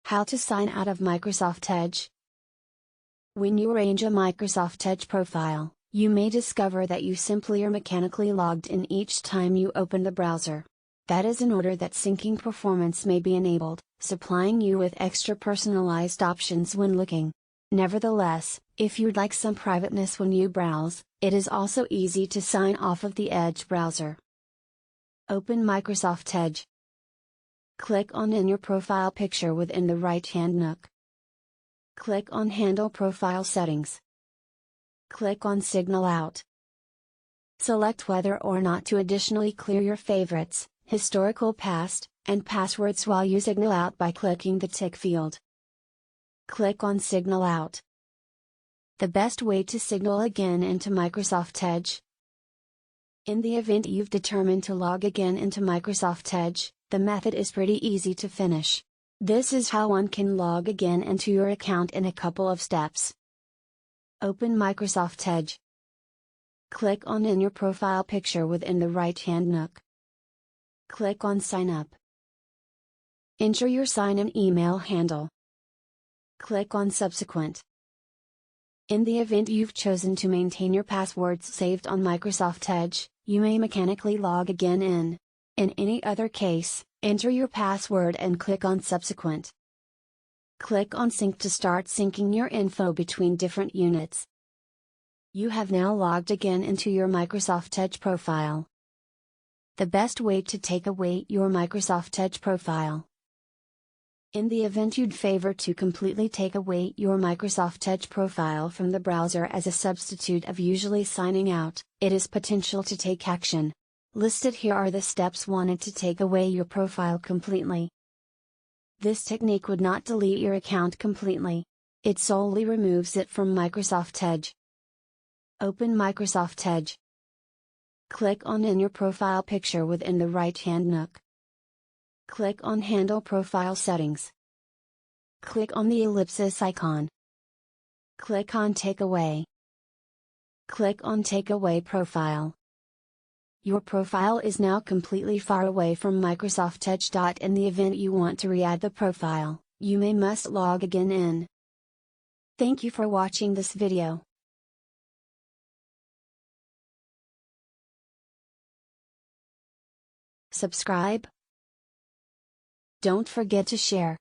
How to sign out of Microsoft Edge. When you arrange a Microsoft Edge profile, you may discover that you simply are mechanically logged in each time you open the browser. That is in order that syncing performance may be enabled, supplying you with extra personalized options when looking. Nevertheless, if you'd like some privateness when you browse, it is also easy to sign off of the Edge browser. Open Microsoft Edge. Click on In Your Profile picture within the right-hand nook. Click on Handle Profile Settings. Click on Signal Out. Select whether or not to additionally clear your favorites, historical past, and passwords while you signal out by clicking the tick field. Click on Signal Out. The best way to signal again into Microsoft Edge. In the event you've determined to log again into Microsoft Edge, the method is pretty easy to finish. This is how one can log again into your account in a couple of steps. Open Microsoft Edge. Click on In Your Profile picture within the right-hand nook. Click on Sign Up. Enter your sign-in email handle. Click on Subsequent. In the event you've chosen to maintain your passwords saved on Microsoft Edge, you may mechanically log again in. In any other case, enter your password and click on Subsequent. Click on Sync to start syncing your info between different units. You have now logged again into your Microsoft Edge profile. The best way to take away your Microsoft Edge profile. In the event you'd favor to completely take away your Microsoft Edge profile from the browser as a substitute of usually signing out, it is potential to take action. Listed here are the steps wanted to take away your profile completely. This technique would not delete your account completely. It solely removes it from Microsoft Edge. Open Microsoft Edge. Click on In Your Profile picture within the right-hand nook. Click on Handle Profile Settings. Click on the ellipsis icon. Click on Take Away. Click on Take Away Profile. Your profile is now completely far away from Microsoft Edge. In the event you want to re-add the profile, you must log again in. Thank you for watching this video. Subscribe. Don't forget to share.